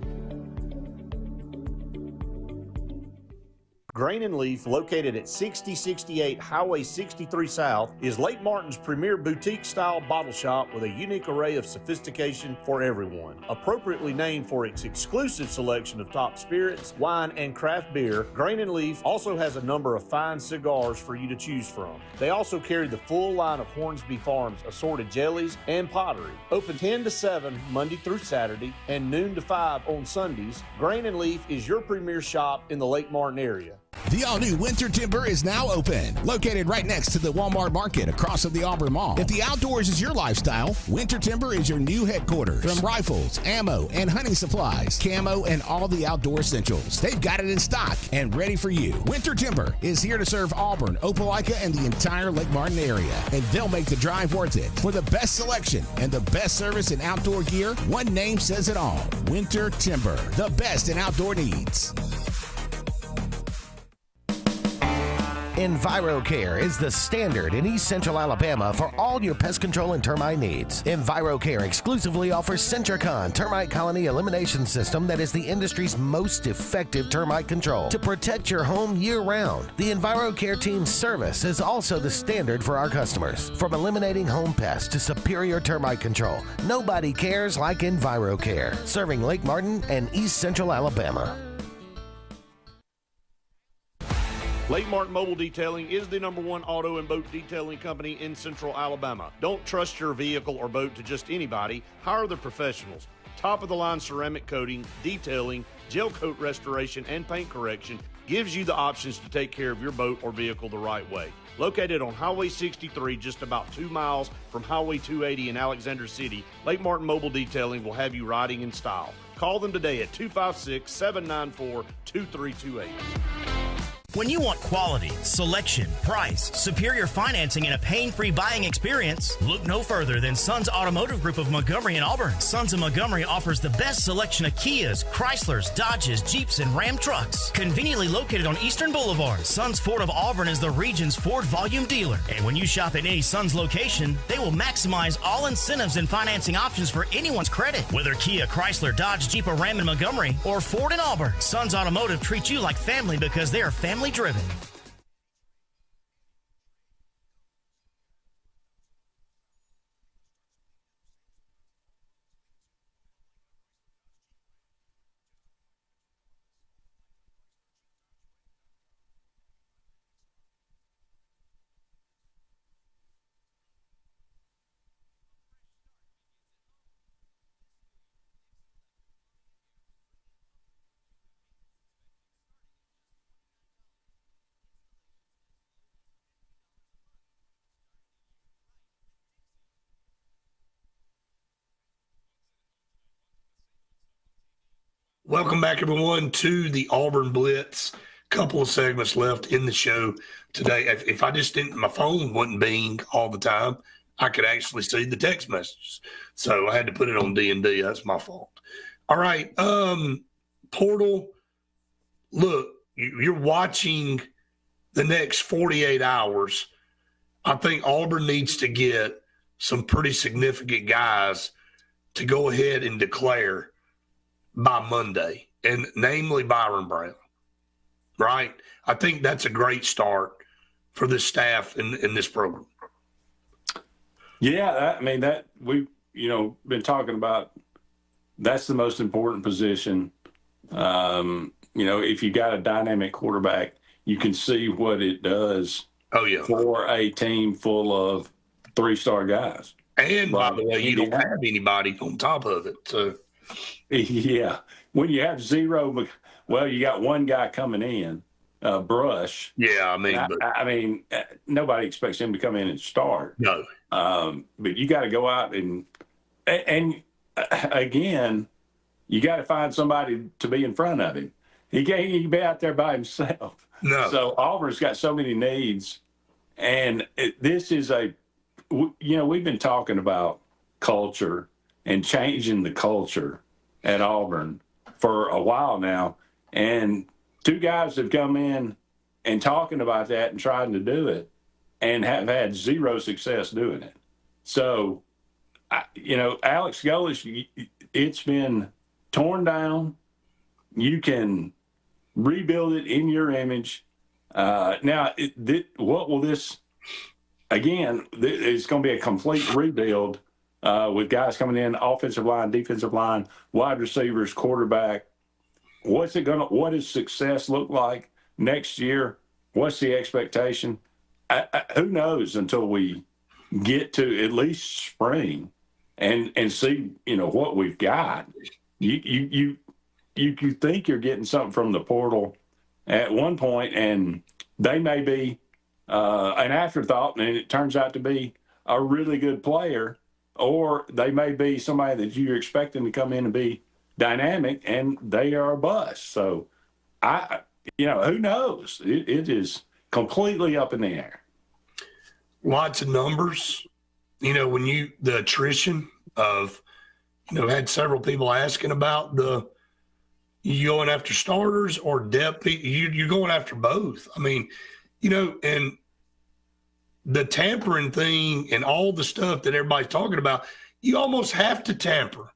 Grain and Leaf, located at 6068 Highway 63 South, is Lake Martin's premier boutique-style bottle shop with a unique array of sophistication for everyone. Appropriately named for its exclusive selection of top spirits, wine, and craft beer, Grain and Leaf also has a number of fine cigars for you to choose from. They also carry the full line of Hornsby Farms assorted jellies and pottery. Open 10 to 7 Monday through Saturday and noon to 5 on Sundays, Grain and Leaf is your premier shop in the Lake Martin area. The all-new Winter Timber is now open. Located right next to the Walmart Market across from the Auburn Mall. If the outdoors is your lifestyle, Winter Timber is your new headquarters. From rifles, ammo, and hunting supplies, camo, and all the outdoor essentials, they've got it in stock and ready for you. Winter Timber is here to serve Auburn, Opelika, and the entire Lake Martin area, and they'll make the drive worth it. For the best selection and the best service in outdoor gear, one name says it all. Winter Timber, the best in outdoor needs. EnviroCare is the standard in East Central Alabama for all your pest control and termite needs. EnviroCare exclusively offers Centricon termite colony elimination system that is the industry's most effective termite control to protect your home year-round. The EnviroCare team's service is also the standard for our customers. From eliminating home pests to superior termite control, nobody cares like EnviroCare, serving Lake Martin and East Central Alabama. Lake Martin Mobile Detailing is the #1 auto and boat detailing company in Central Alabama. Don't trust your vehicle or boat to just anybody. Hire the professionals. Top-of-the-line ceramic coating, detailing, gel coat restoration, and paint correction gives you the options to take care of your boat or vehicle the right way. Located on Highway 63, just about 2 miles from Highway 280 in Alexander City, Lake Martin Mobile Detailing will have you riding in style. Call them today at 256-794-2328. When you want quality, selection, price, superior financing, and a pain-free buying experience, look no further than Sons Automotive Group of Montgomery and Auburn. Sons of Montgomery offers the best selection of Kias, Chryslers, Dodges, Jeeps, and Ram trucks. Conveniently located on Eastern Boulevard, Sons Ford of Auburn is the region's Ford volume dealer. And when you shop at any Sons location, they will maximize all incentives and financing options for anyone's credit. Whether Kia, Chrysler, Dodge, Jeep, or Ram in Montgomery, or Ford in Auburn, Sons Automotive treats you like family because they are family driven. Welcome back, everyone, to the Auburn Blitz. Couple of segments left in the show today. If I just didn't, my phone wouldn't bing all the time, I could actually see the text messages. So I had to put it on D&D. That's my fault. All right. Portal, look, you're watching the next 48 hours. I think Auburn needs to get some pretty significant guys to go ahead and declare by Monday, and namely Byron Brown, right? I think that's a great start for this staff in this program. Yeah, that we've been talking about. That's the most important position. If you got a dynamic quarterback, you can see what it does. Oh yeah, for a team full of 3-star guys. And by the way, you don't have anybody on top of it, so. Yeah. When you have zero, well, you got one guy coming in, Brush. Yeah, nobody expects him to come in and start. No. But you got to go out and again, you got to find somebody to be in front of him. He can't be out there by himself. No. So Auburn's got so many needs, and this is we've been talking about culture and changing the culture at Auburn for a while now. And 2 guys have come in and talking about that and trying to do it and have had zero success doing it. So, Alex Golesh, it's been torn down. You can rebuild it in your image. Now, what will this, again, it's going to be a complete rebuild. With guys coming in, offensive line, defensive line, wide receivers, quarterback. What does success look like next year? What's the expectation? Who knows until we get to at least spring and see, what we've got. You think you're getting something from the portal at one point, and they may be an afterthought, and it turns out to be a really good player, or they may be somebody that you're expecting to come in and be dynamic, and they are a bust. So, who knows? It is completely up in the air. Lots of numbers. When the attrition of, had several people asking about you going after starters or depth. You're going after both. I mean, and the tampering thing and all the stuff that everybody's talking about, you almost have to tamper.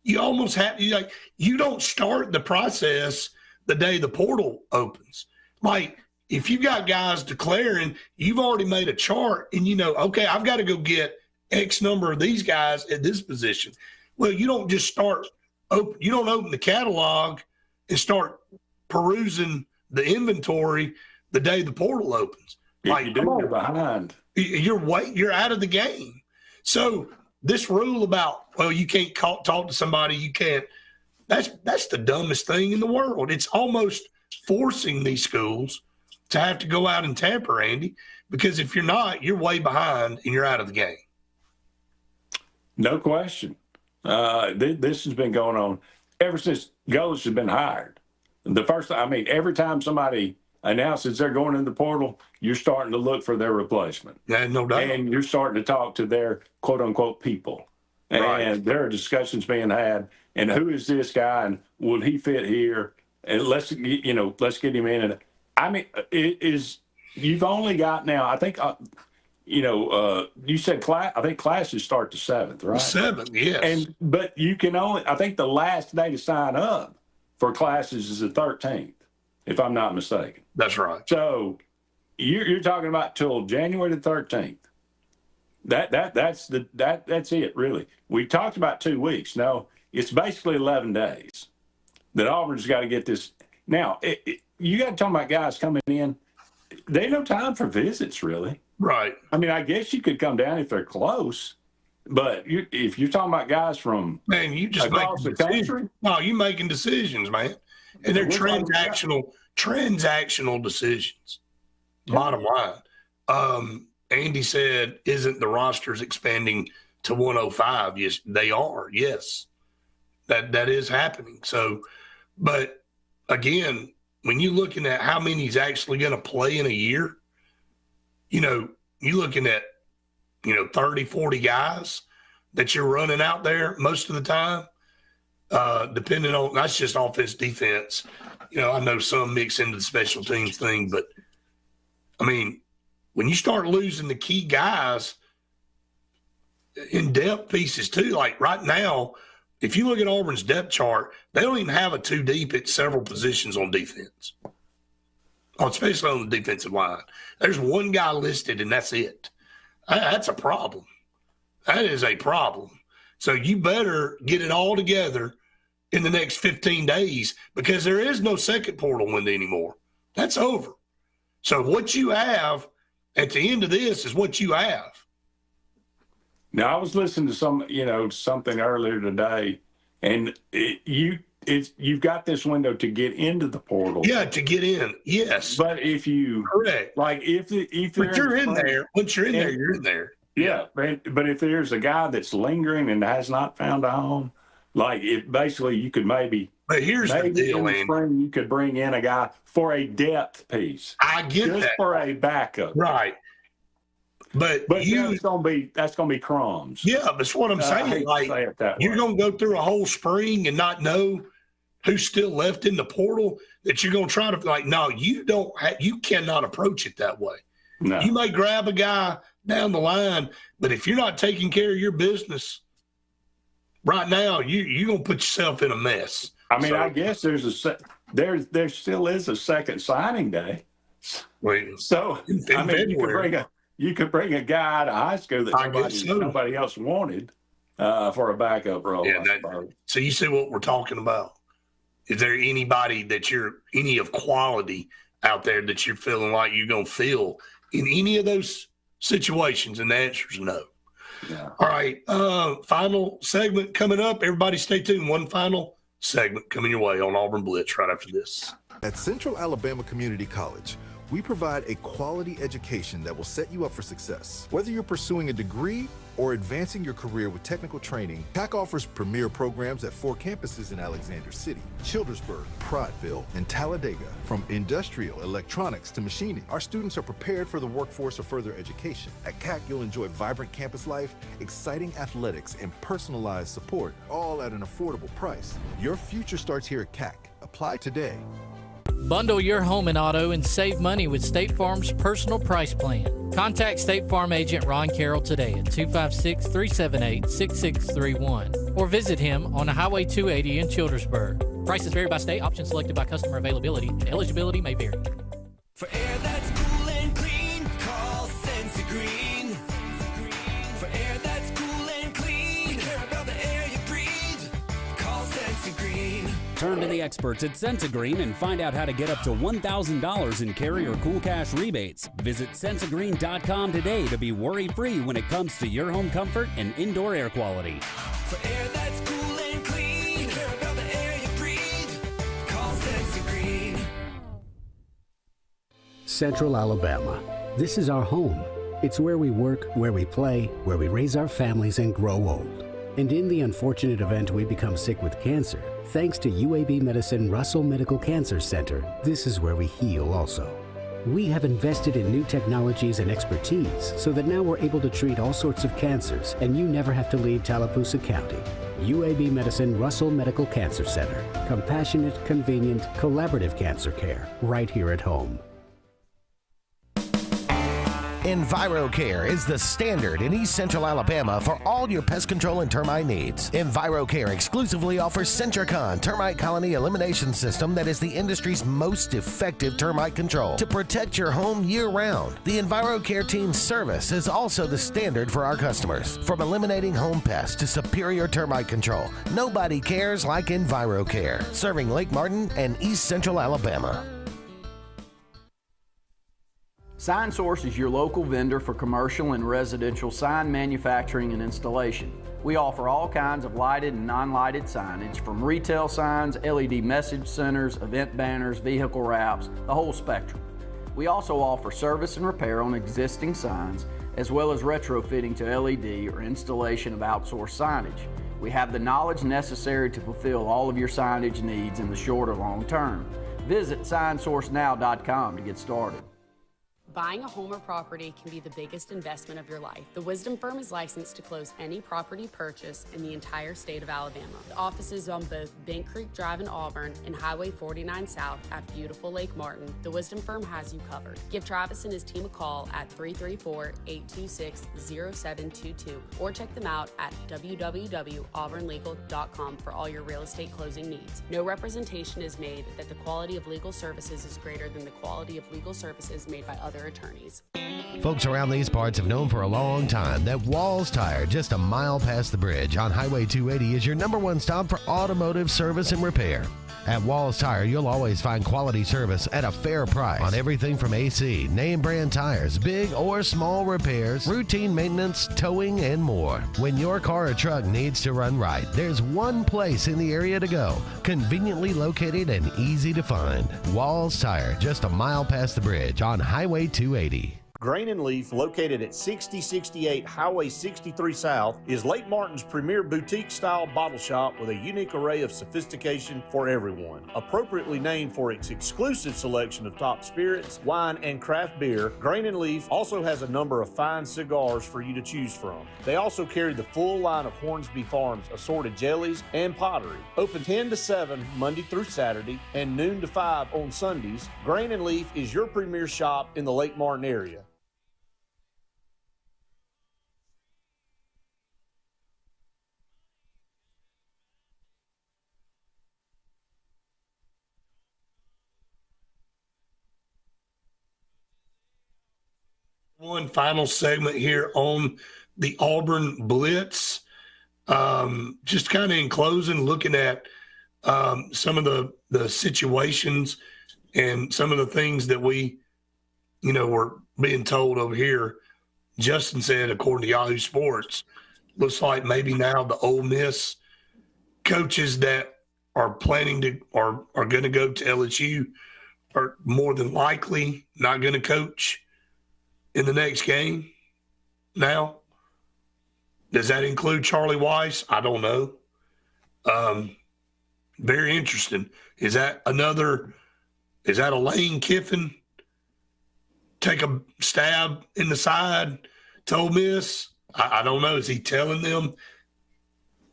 You almost have you don't start the process the day the portal opens. Like, if you got guys declaring, you've already made a chart and okay, I've got to go get X number of these guys at this position. Well, you don't just you don't open the catalog and start perusing the inventory the day the portal opens. If you do, you're behind. You're out of the game. So this rule about, you can't talk to somebody, you can't, that's the dumbest thing in the world. It's almost forcing these schools to have to go out and tamper, Andy, because if you're not, you're way behind and you're out of the game. No question. This has been going on ever since Golish has been hired. Every time somebody announces they're going in the portal, you're starting to look for their replacement. Yeah, no doubt. And you're starting to talk to their quote-unquote people. Right. And there are discussions being had, and who is this guy, and will he fit here? And let's get him in. And you've only got now, I think, you said class. I think classes start the 7th, right? 7th, yes. But you can only. I think the last day to sign up for classes is the 13th, if I'm not mistaken. That's right. So you're talking about till January the 13th. That's it, really. We talked about 2 weeks. No, it's basically 11 days that Auburn's got to get this. Now, you got to talk about guys coming in. They ain't no time for visits, really. Right. I mean, I guess you could come down if they're close, but if you're talking about guys from you just across the country, no, you making decisions, man, and they're transactional decisions. Yeah. Bottom line, Andy said, "Isn't the rosters expanding to 105?" Yes, they are. Yes, that is happening. So, but again, when you're looking at how many he's actually going to play in a year, you're looking at, 30, 40 guys that you're running out there most of the time, depending on, that's just offense, defense. I know some mix into the special teams thing, but, when you start losing the key guys in depth pieces too, like right now, if you look at Auburn's depth chart, they don't even have a 2 deep at several positions on defense. Especially on the defensive line. There's one guy listed, and that's it. That's a problem. That is a problem. So you better get it all together in the next 15 days because there is no second portal window anymore. That's over. So what you have at the end of this is what you have. Now, I was listening to something earlier today, and you've got this window to get into the portal. Yeah, to get in. Yes. But if you correct, like if you're in there, once you're in there, you're in there. Yeah, but if there's a guy that's lingering and has not found a home, like basically you could maybe. But here's the deal, in the spring, you could bring in a guy for a depth piece. I get just that. For a backup, right? But that's gonna be crumbs. Yeah, that's what I'm saying. Like you're gonna go through a whole spring and not know who's still left in the portal. That you're gonna try to no, you don't. You cannot approach it that way. No. You may grab a guy down the line, but if you're not taking care of your business right now, you're gonna put yourself in a mess. I mean, I guess there still is a second signing day. Wait, so I mean, you could bring a guy out of high school that somebody else wanted for a backup role. Yeah, so you see what we're talking about. Is there anybody that any of quality out there that you're feeling like you're going to fill in any of those situations? And the answer is no. Yeah. All right. Final segment coming up. Everybody stay tuned. One final segment coming your way on Auburn Blitz right after this. At Central Alabama Community College, we provide a quality education that will set you up for success. Whether you're pursuing a degree or advancing your career with technical training, TAC offers premier programs at 4 campuses in Alexander City, Childersburg, Prattville, and Talladega. From industrial, electronics to machining, our students are prepared for the workforce or further education. At CAC, you'll enjoy vibrant campus life, exciting athletics, and personalized support, all at an affordable price. Your future starts here at CAC. Apply today. Bundle your home and auto and save money with State Farm's personal price plan. Contact State Farm agent Ron Carroll today at 256-378-6631 or visit him on Highway 280 in Childersburg. Prices vary by state, options selected by customer availability. Eligibility may vary. For air that's cool and clean, call Sensi Green. For air that's cool and clean, care about the air you breathe, call Sensi Green. Turn to the experts at Sensigreen and find out how to get up to $1,000 in carry or cool cash rebates. Visit Sensigreen.com today to be worry-free when it comes to your home comfort and indoor air quality. For air that's cool and clean, care about the air you breathe, call Sensi Green. Central Alabama. This is our home. It's where we work, where we play, where we raise our families and grow old. And in the unfortunate event we become sick with cancer, thanks to UAB Medicine Russell Medical Cancer Center, this is where we heal also. We have invested in new technologies and expertise so that now we're able to treat all sorts of cancers and you never have to leave Tallapoosa County. UAB Medicine Russell Medical Cancer Center. Compassionate, convenient, collaborative cancer care right here at home. EnviroCare is the standard in East Central Alabama for all your pest control and termite needs. EnviroCare exclusively offers Centricon termite colony elimination system that is the industry's most effective termite control to protect your home year-round. The EnviroCare team's service is also the standard for our customers. From eliminating home pests to superior termite control, nobody cares like EnviroCare. Serving Lake Martin and East Central Alabama. Sign Source is your local vendor for commercial and residential sign manufacturing and installation. We offer all kinds of lighted and non-lighted signage, from retail signs, LED message centers, event banners, vehicle wraps, the whole spectrum. We also offer service and repair on existing signs, as well as retrofitting to LED or installation of outsourced signage. We have the knowledge necessary to fulfill all of your signage needs in the short or long term. Visit signsourcenow.com to get started. Buying a home or property can be the biggest investment of your life. The Wisdom Firm is licensed to close any property purchase in the entire state of Alabama. The office is on both Bent Creek Drive in Auburn and Highway 49 South at beautiful Lake Martin. The Wisdom Firm has you covered. Give Travis and his team a call at 334-826-0722 or check them out at www.auburnlegal.com for all your real estate closing needs. No representation is made that the quality of legal services is greater than the quality of legal services made by other attorneys. Folks around these parts have known for a long time that Walls Tire, just a mile past the bridge on Highway 280, is your #1 stop for automotive service and repair. At Walls Tire, you'll always find quality service at a fair price on everything from AC, name brand tires, big or small repairs, routine maintenance, towing, and more. When your car or truck needs to run right, there's one place in the area to go, conveniently located and easy to find. Walls Tire, just a mile past the bridge on Highway 280. Grain and Leaf, located at 6068 Highway 63 South, is Lake Martin's premier boutique-style bottle shop with a unique array of sophistication for everyone. Appropriately named for its exclusive selection of top spirits, wine, and craft beer, Grain and Leaf also has a number of fine cigars for you to choose from. They also carry the full line of Hornsby Farms assorted jellies and pottery. Open 10 to 7 Monday through Saturday and noon to 5 on Sundays, Grain and Leaf is your premier shop in the Lake Martin area. One final segment here on the Auburn Blitz. Just kind of in closing, looking at some of the situations and some of the things that we, were being told over here. Justin said, according to Yahoo Sports, looks like maybe now the Ole Miss coaches that are planning to are going to go to LSU are more than likely not going to coach in the next game now. Does that include Charlie Weiss? I don't know. Very interesting. Is that a Lane Kiffin take a stab in the side to Ole Miss? I don't know. Is he telling them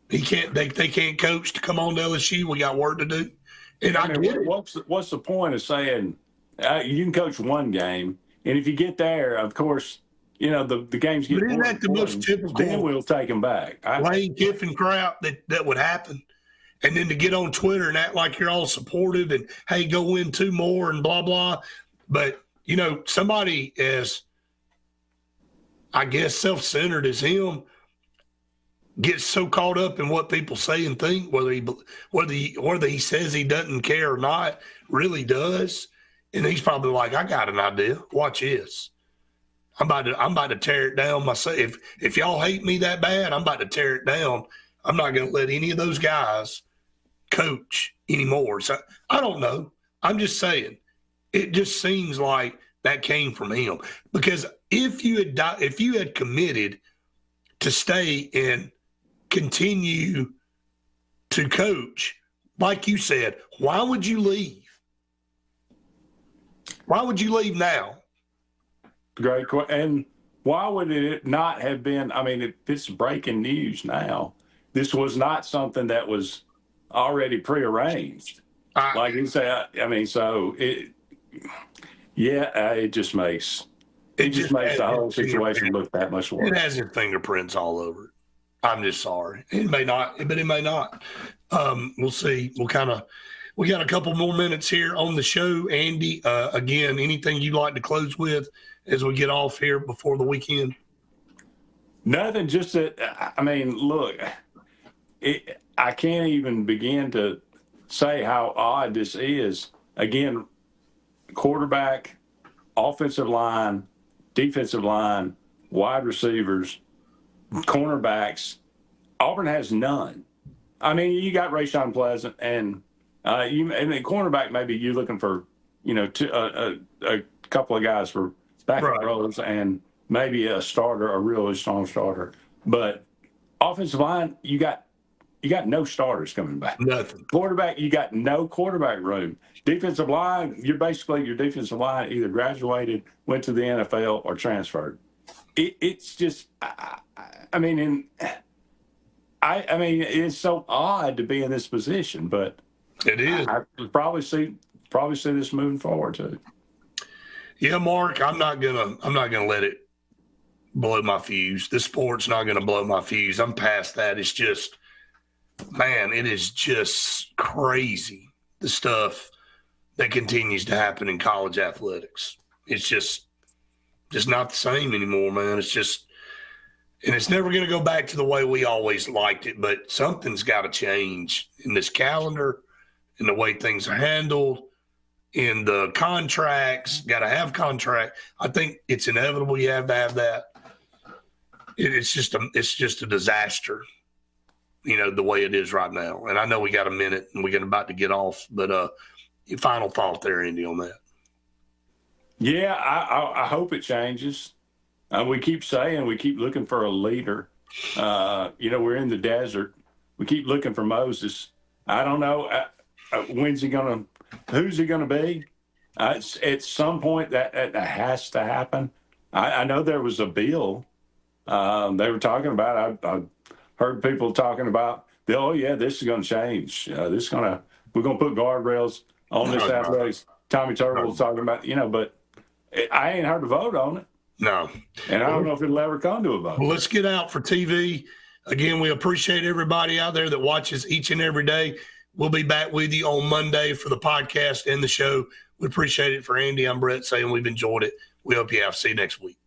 they can't coach to come on to LSU? We got work to do. And I get it. What's the point of saying you can coach one game, and if you get there, of course, the games get. But isn't that the most typical? Then we'll take them back. Lane Kiffin crap that would happen, and then to get on Twitter and act like you're all supportive and hey, go win 2 more and blah blah. But somebody as, I guess, self-centered as him gets so caught up in what people say and think, whether he says he doesn't care or not, really does. And he's probably like, I got an idea. Watch this. I'm about to tear it down myself. If y'all hate me that bad, I'm about to tear it down. I'm not going to let any of those guys coach anymore. So I don't know. I'm just saying. It just seems like that came from him, because if you had committed to stay and continue to coach, like you said, why would you leave? Why would you leave now? Great question. And why would it not have been? I mean, if it's breaking news now, this was not something that was already prearranged. Like you say, it just makes the whole situation look that much worse. It has your fingerprints all over it. I'm just sorry. It may not, but it may not. We'll see. We got a couple more minutes here on the show. Andy, again, anything you'd like to close with as we get off here before the weekend? Nothing, just that, look, I can't even begin to say how odd this is. Again, quarterback, offensive line, defensive line, wide receivers, cornerbacks. Auburn has none. I mean, you got Rayshon Pleasant, and cornerback, maybe you're looking for, a couple of guys for backup roles and maybe a starter, a really strong starter. But offensive line, you got no starters coming back. Nothing. Quarterback, you got no quarterback room. Defensive line, your defensive line either graduated, went to the NFL, or transferred. It's just, it's so odd to be in this position, but it is. I probably see this moving forward too. Yeah, Mark, I'm not gonna let it blow my fuse. This sport's not gonna blow my fuse. I'm past that. It's just, man, it is just crazy, the stuff that continues to happen in college athletics. It's just not the same anymore, man. It's just, and it's never going to go back to the way we always liked it, but something's got to change in this calendar, in the way things are handled, in the contracts. Got to have contract. I think it's inevitable you have to have that. It's just a disaster, the way it is right now. And I know we got a minute and we're about to get off, but your final thought there, Andy, on that. Yeah, I hope it changes. We keep looking for a leader. We're in the desert. We keep looking for Moses. I don't know who's he going to be? At some point that has to happen. I know there was a bill they were talking about. I heard people talking about, this is going to change. We're going to put guardrails on this athletics. Tommy Turtle was talking about, but I ain't heard a vote on it. No. And I don't know if it'll ever come to a vote. Well, let's get out for TV. Again, we appreciate everybody out there that watches each and every day. We'll be back with you on Monday for the podcast and the show. We appreciate it. For Andy, I'm Brett saying we've enjoyed it. We hope you have. See you next week.